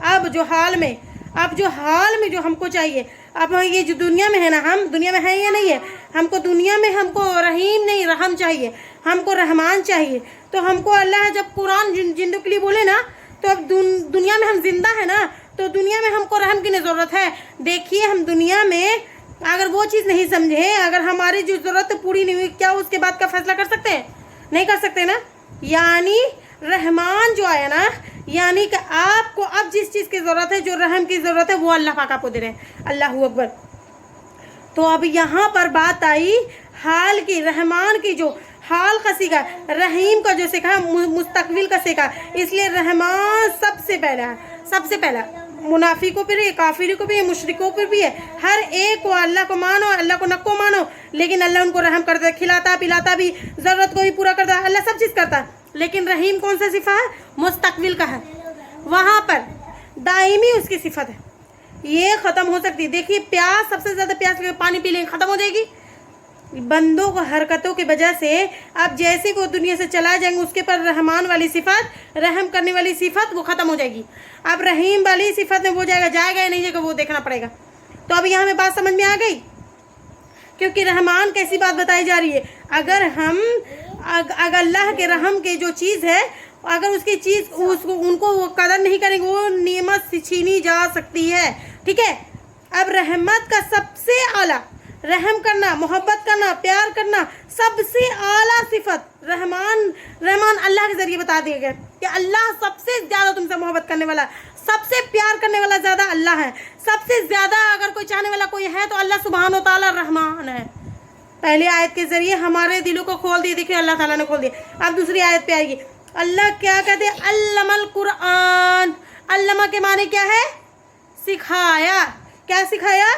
अब जो हाल में, अब जो हाल में जो हमको चाहिए, अब ये जो दुनिया में है ना, हम दुनिया में है या नहीं है, हमको दुनिया में हमको रहीम नहीं रहम चाहिए, हमको रहमान चाहिए। तो हमको अल्लाह जब कुरान जिंदगी के लिए बोले ना, तो अब दुनिया में हम जिंदा है ना, तो दुनिया में हमको रहम की ज़रूरत है। देखिए हम दुनिया में अगर वो चीज़ नहीं समझे, अगर हमारी जो ज़रूरत पूरी नहीं हुई, क्या उसके बाद का फैसला कर सकते हैं, नहीं कर सकते ना। यानी रहमान जो आया ना, यानी कि आपको अब जिस चीज़ की ज़रूरत है, जो रहम की ज़रूरत है, वो अल्लाह पाक आपको दे रहे हैं। अल्लाहू अकबर। तो अब यहाँ पर बात आई हाल की, रहमान की जो हाल का सीखा, रहीम का जो सीखा, मुस्तकबिल का सीखा। इसलिए रहमान सबसे पहला है, सबसे पहला। मुनाफिकों पर भी, काफिरों को भी है, मुशरिकों पर भी है, हर एक को अल्लाह को मानो, अल्लाह को नको मानो, लेकिन अल्लाह उनको रहम करता है, खिलाता पिलाता भी, ज़रूरत को भी पूरा करता है, अल्लाह सब चीज़ करता है। लेकिन रहीम कौन सा सिफा है, मुस्तकबिल का है, वहाँ पर दायमी उसकी सिफत है, ये ख़त्म हो सकती है। देखिए प्यास, सबसे ज़्यादा प्यास लगे, पानी पी लेंगे, ख़त्म हो जाएगी। बंदों को हरकतों की वजह से अब जैसे वो दुनिया से चला जाएंगे, उसके पर रहमान वाली सिफत, रहम करने वाली सिफत वो ख़त्म हो जाएगी। अब रहीम वाली सिफत में वो जाएगा या नहीं जाएगा, वो देखना पड़ेगा। तो अब यहाँ में बात समझ में आ गई, क्योंकि रहमान कैसी बात बताई जा रही है। अगर हम अगर अल्लाह के रहम के जो चीज़ है, अगर उसकी चीज़ उसको उनको वो कदर नहीं करेंगे, वो नेमत छीनी जा सकती है। ठीक है, अब रहमत का सबसे आला, रहम करना, मोहब्बत करना, प्यार करना, सबसे आला सिफत रहमान अल्लाह के ज़रिए बता दिए गए कि अल्लाह सबसे ज़्यादा तुमसे मोहब्बत करने वाला, सबसे प्यार करने वाला ज़्यादा अल्लाह है। सबसे ज़्यादा अगर कोई चाहने वाला कोई है तो अल्लाह सुब्हान व तआला रहमान है। पहली आयत के ज़रिए हमारे दिलों को खोल दिए, देखिए अल्लाह ताला ने खोल दिया। अब दूसरी आयत पे आएगी, अल्लाह क्या कहते हैं, अल्लमल कुरान। अल्लमा के माने क्या है, सिखाया। क्या सिखाया,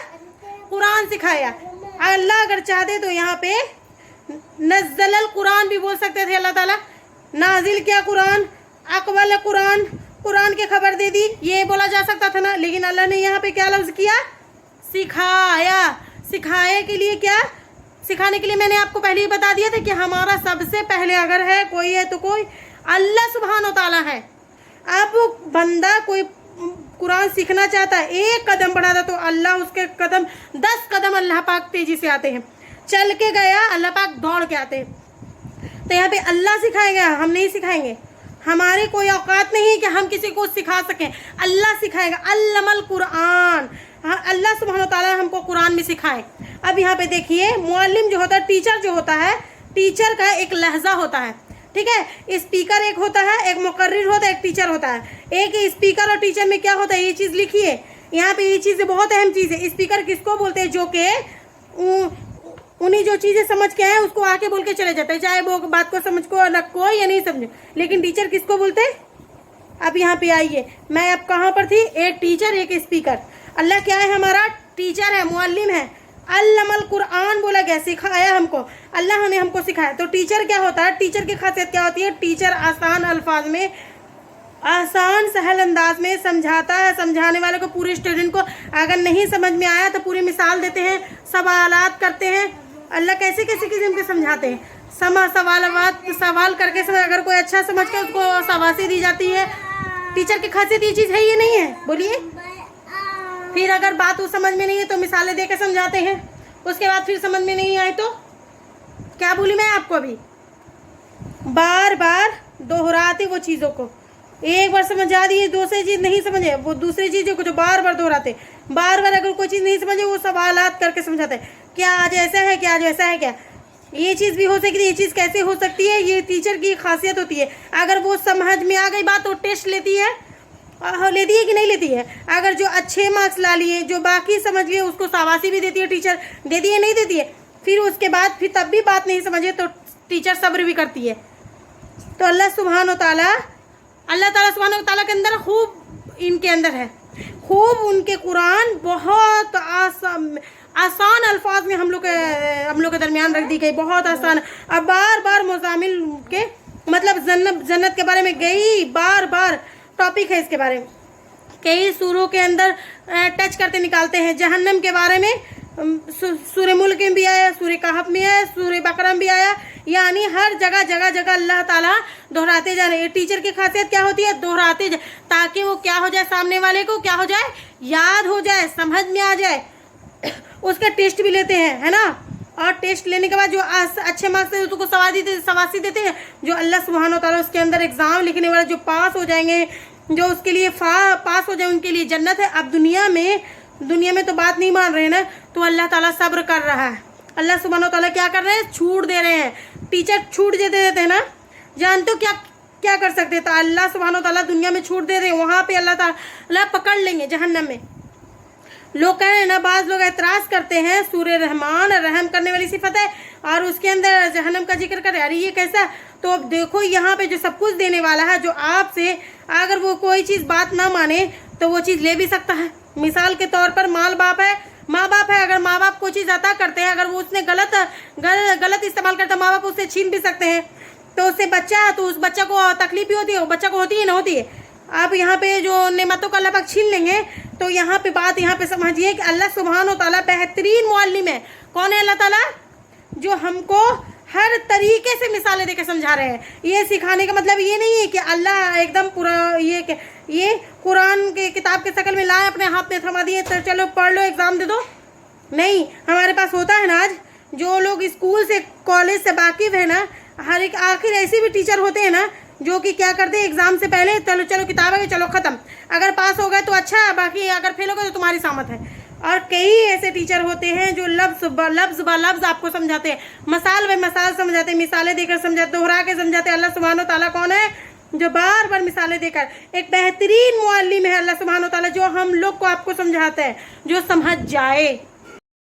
कुरान सिखाया। अल्लाह अगर चाहते तो यहाँ पे नज़्ज़लल कुरान भी बोल सकते थे अल्लाह ताला, नाजिल क्या कुरान, अक़बल कुरान, कुरान की खबर दे दी, ये बोला जा सकता था ना। लेकिन अल्लाह ने यहाँ पे क्या लफ्ज़ किया, सिखाया। सिखाए के लिए क्या, सिखाने के लिए मैंने आपको पहले ही बता दिया था कि हमारा सबसे पहले अगर है कोई है तो कोई अल्लाह सुब्हान व तआला है। अब बंदा कोई कुरान सीखना चाहता है, एक कदम बढ़ाता तो अल्लाह उसके कदम 10 कदम अल्लाह पाक तेजी से आते हैं। चल के गया, अल्लाह पाक दौड़ के आते हैं। तो यहाँ पे अल्लाह सिखाएगा, हम नहीं सिखाएंगे, हमारी कोई औकात नहीं है कि हम किसी को सिखा सकें, अल्लाह सिखाएगा। अल्लमल कुरान, हाँ अल्लाह सुब्हान व तआला हमको कुरान में सिखाए। अब यहाँ पे देखिए, मुअल्लिम जो होता है, टीचर जो होता है, टीचर का एक लहजा होता है। ठीक है, स्पीकर एक होता है, एक मुकर्रिर होता है, एक टीचर होता है। एक स्पीकर और टीचर में क्या होता है, ये चीज़ लिखिए यहाँ पे, ये चीज़ बहुत अहम चीज़ है। स्पीकर किसको बोलते हैं, जो कि उन्हीं जो चीज़ें समझ के आए उसको आके बोल के चले जाते हैं, चाहे वो बात को समझ को न कोई या नहीं समझे। लेकिन टीचर किसको बोलते हैं, अब यहाँ पे आइए, मैं अब कहाँ पर थी, एक टीचर एक स्पीकर। अल्लाह क्या है, हमारा टीचर है, मुअल्लिम है। अल्लमल कुरान बोला गया, सिखाया हमको, अल्लाह ने हमको सिखाया। तो टीचर क्या होता है, टीचर की खासियत क्या होती है, टीचर आसान अल्फाज में, आसान सहल अंदाज में समझाता है। समझाने वाले को, पूरे स्टूडेंट को अगर नहीं समझ में आया तो पूरी मिसाल देते हैं, सवालात करते हैं। अल्लाह कैसे कैसे किस्म के समझाते हैं, सवाल करके अगर कोई अच्छा समझ के उसको शाबाशी दी जाती है। टीचर की खासियत ये चीज़ है, ये नहीं है, बोलिए। फिर अगर बात वो समझ में नहीं है तो मिसालें दे के समझाते हैं, उसके बाद फिर समझ में नहीं आए तो क्या बोली मैं आपको, अभी बार बार दोहराते वो चीज़ों को। एक बार समझा दिए, दूसरी चीज़ नहीं समझे, वो दूसरी चीज़ों को जो बार बार दोहराते, बार बार अगर कोई चीज़ नहीं समझे वो सवालात करके समझाते, क्या आज ऐसा है, क्या आज वैसा है, क्या ये चीज़ भी हो सकती है, ये चीज़ कैसे हो सकती है। ये टीचर की खासियत होती है। अगर वो समझ में आ गई बात तो टेस्ट लेती है कि नहीं लेती है। अगर जो अच्छे मार्क्स ला लिए, जो बाकी समझ लिए, उसको शाबाशी भी देती है टीचर, देती है नहीं देती है। फिर उसके बाद फिर तब भी बात नहीं समझे तो टीचर सब्र भी करती है। तो अल्लाह सुब्हान व ताला सुब्हान व ताला के अंदर खूब इनके अंदर है, खूब उनके कुरान बहुत आसान अल्फाज में हम लोग के दरमियान रख दी गई, बहुत आसान। अब बार बार मुज़ामिल के मतलब जन्नत के बारे में गई, बार बार टॉपिक है इसके बारे में, कई सूरों के अंदर टच करते निकालते हैं। जहन्नम के बारे में सूरह मुल्क में भी आया, सूरह कहफ में आया, सूरह बकरा में भी आया, यानी हर जगह जगह जगह अल्लाह ताला दोहराते जा रहे हैं। टीचर की खासियत क्या होती है? दोहराते जाए, ताकि वो क्या हो जाए, सामने वाले को क्या हो जाए, याद हो जाए, समझ में आ जाए। उसका टेस्ट भी लेते हैं, है ना, और टेस्ट लेने के बाद जो अच्छे मार्क्स से उसको सवासी देते हैं, जो अल्लाह सुब्हान व तआला उसके अंदर एग्ज़ाम लिखने वाले जो पास हो जाएंगे, जो उसके लिए पास हो जाए, उनके लिए जन्नत है। अब दुनिया में तो बात नहीं मान रहे ना, तो अल्लाह ताला सब्र कर रहा है। अल्लाह सुब्हान व तआला क्या कर रहे हैं? छूट दे रहे हैं। टीचर छूट देते हैं ना, जानते हो क्या कर सकते हैं? तो अल्लाह सुब्हान व तआला दुनिया में छूट दे रहे हैं, वहाँ पे अल्लाह ताला पकड़ लेंगे जहन्नम में। लोग कह रहे हैं ना, बाज़ लोग एतराज़ करते हैं, सूरह रहमान रहम करने वाली सिफत है और उसके अंदर जहन्नम का जिक्र करे, अरे ये कैसा? तो अब देखो यहाँ पे जो सब कुछ देने वाला है, जो आपसे अगर वो कोई चीज़ बात ना माने तो वो चीज़ ले भी सकता है। मिसाल के तौर पर माँ बाप है, अगर माँ बाप कोई चीज़ अता करते हैं, अगर वो उसने गलत इस्तेमाल करता है, माँ बाप उससे छीन भी सकते हैं। तो उससे बच्चा, तो उस बच्चा को तकलीफ भी होती है, वो बच्चा को होती है ना होती है। आप यहाँ पे जो नेमतों का अल्लाह पाक छीन लेंगे, तो यहाँ पे समझिए कि अल्लाह सुब्हान व तआला बेहतरीन मुअल्लिम है। कौन है अल्लाह ताला? जो हमको हर तरीके से मिसालें देकर समझा रहे हैं। ये सिखाने का मतलब ये नहीं है कि अल्लाह एकदम पूरा ये कुरान के किताब के शक्ल में लाए, अपने हाथ में थमा दिए, तो चलो पढ़ लो, एग्ज़ाम दे दो। नहीं, हमारे पास होता है ना, आज जो लोग स्कूल से कॉलेज से वाकिफ़ है ना, हर एक आखिर ऐसे भी टीचर होते हैं ना जो कि क्या करते हैं, एग्ज़ाम से पहले चलो किताब है, चलो ख़त्म, अगर पास हो गए तो अच्छा, बाकी अगर फेल हो गए तो तुम्हारी सामत है। और कई ऐसे टीचर होते हैं जो लफ्ज़ ब लफ्ज़ आपको समझाते हैं, मसाल ब मसाल समझाते हैं, मिसालें देकर समझाते, दोहरा के समझाते हैं। अल्लाह सुब्हान व तआला कौन है? जो बार बार मिसालें देकर एक बेहतरीन मुअल्लिम है अल्लाह सुब्हान व तआला, जो हम लोग को आपको समझाता है, जो समझ जाए।